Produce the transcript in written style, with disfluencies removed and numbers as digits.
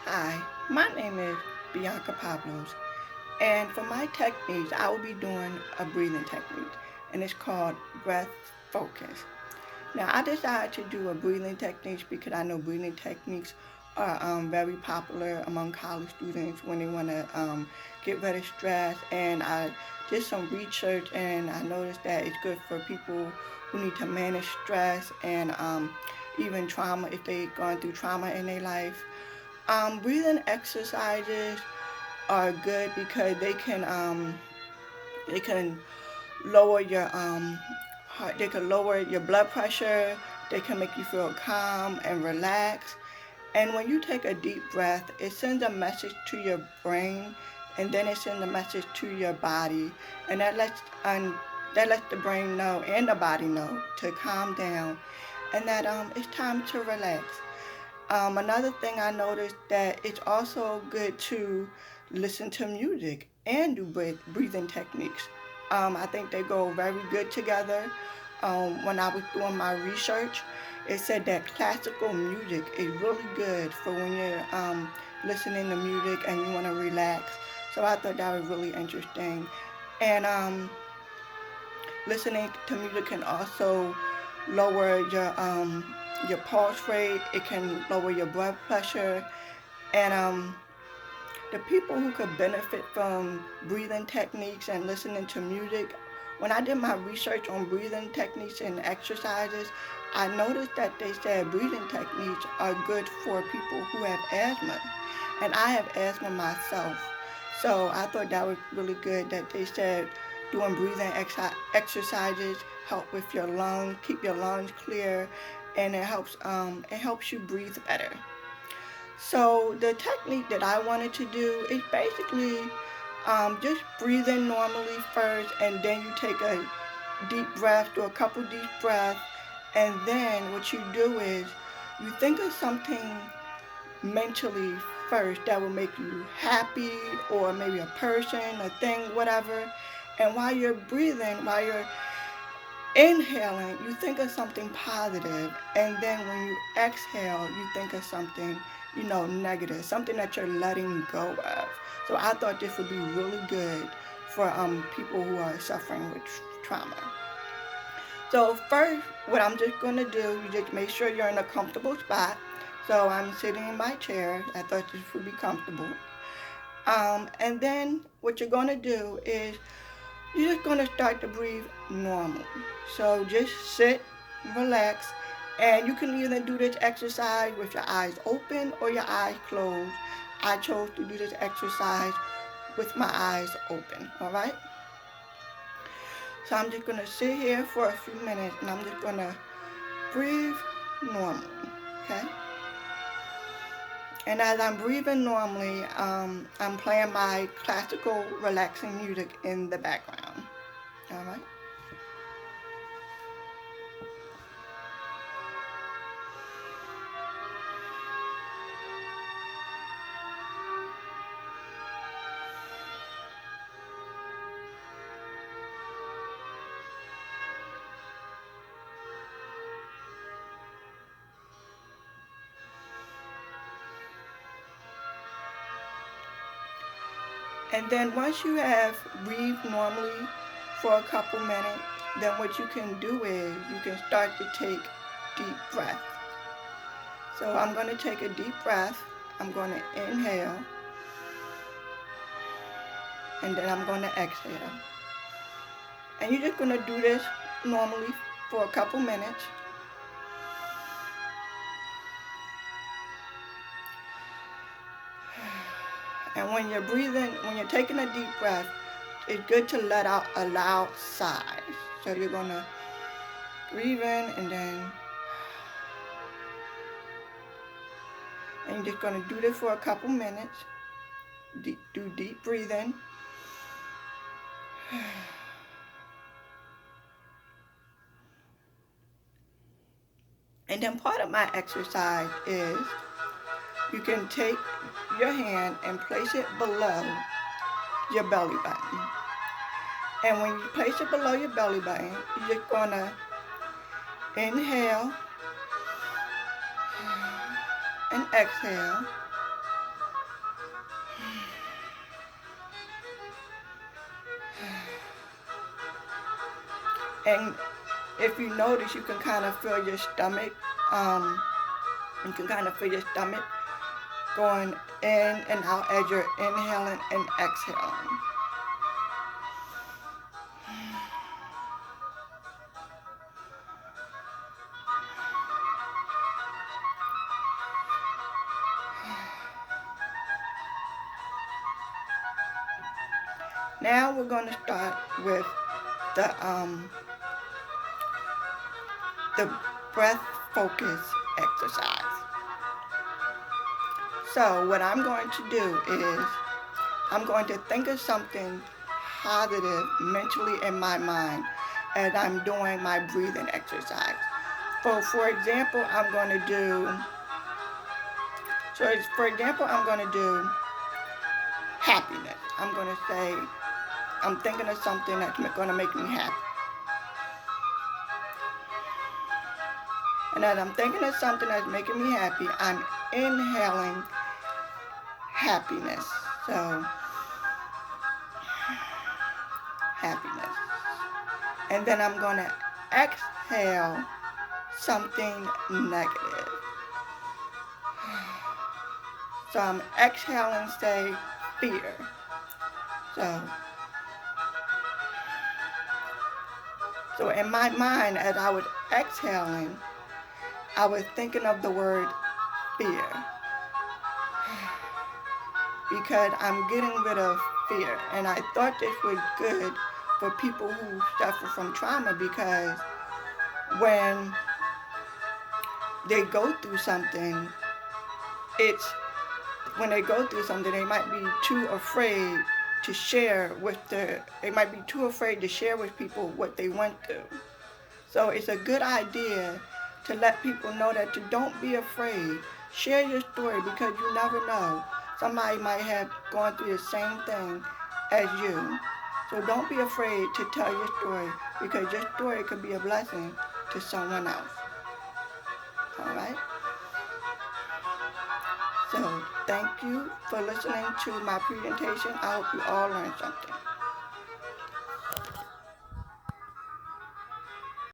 Hi, my name is Bianca Pablos, and for my techniques, I will be doing a breathing technique, and it's called breath focus. Now, I decided to do a breathing techniques because I know breathing techniques are very popular among college students when they want to get rid of stress. And I did some research, and I noticed that it's good for people who need to manage stress and even trauma if they've gone through trauma in their life. Breathing exercises are good because they can lower your heart, they can lower your blood pressure, they can make you feel calm and relaxed. And when you take a deep breath, it sends a message to your brain, and then it sends a message to your body, and that lets the brain know and the body know to calm down, and that it's time to relax. Another thing I noticed that it's also good to listen to music and do breathing techniques. I think they go very good together. When I was doing my research, it said that classical music is really good for when you're listening to music and you want to relax. So I thought that was really interesting. And listening to music can also lower your pulse rate. It can lower your blood pressure, and the people who could benefit from breathing techniques and listening to music. When I did my research on breathing techniques and exercises, I noticed that they said breathing techniques are good for people who have asthma, and I have asthma myself. So I thought that was really good that they said doing breathing exercises help with your lungs, keep your lungs clear, and it helps you breathe better. So the technique that I wanted to do is basically just breathe in normally first, and then you take a deep breath, do a couple deep breaths, and then what you do is you think of something mentally first that will make you happy, or maybe a person, a thing, whatever. And while you're inhaling, you think of something positive, and then when you exhale, you think of something, negative, something that you're letting go of. So I thought this would be really good for people who are suffering with trauma. So first, what I'm just gonna do, you just make sure you're in a comfortable spot. So I'm sitting in my chair. I thought this would be comfortable. And then what you're gonna do is you're just gonna start to breathe normal. So just sit, relax, and you can either do this exercise with your eyes open or your eyes closed. I chose to do this exercise with my eyes open, all right? So I'm just gonna sit here for a few minutes, and I'm just gonna breathe normal, okay? And as I'm breathing normally, I'm playing my classical relaxing music in the background, all right? And then once you have breathed normally for a couple minutes, then what you can do is you can start to take deep breath. So I'm going to take a deep breath. I'm going to inhale, and then I'm going to exhale. And you're just going to do this normally for a couple minutes. And when you're taking a deep breath, it's good to let out a loud sigh. So you're going to breathe in, and you're just going to do this for a couple minutes. Do deep breathing. And then part of my exercise is you can take your hand and place it below your belly button. And when you place it below your belly button, you're just gonna inhale and exhale. And if you notice, you can kind of feel your stomach. Um, you can kind of feel your stomach going in and out as you're inhaling and exhaling. Now we're going to start with the um, the breath focus exercise. So what I'm going to do is I'm going to think of something positive mentally in my mind as I'm doing my breathing exercise. So for example, I'm going to do happiness. I'm going to say I'm thinking of something that's going to make me happy. And as I'm thinking of something that's making me happy, I'm inhaling happiness. So, happiness. And then I'm going to exhale something negative. So I'm exhaling, say, fear. So in my mind, as I was exhaling, I was thinking of the word fear. Because I'm getting rid of fear. And I thought this was good for people who suffer from trauma, because when they go through something, they might be too afraid to share with people what they went through. So it's a good idea to let people know that you don't be afraid. Share your story, because you never know. Somebody might have gone through the same thing as you. So don't be afraid to tell your story, because your story could be a blessing to someone else. Alright? So thank you for listening to my presentation. I hope you all learned something.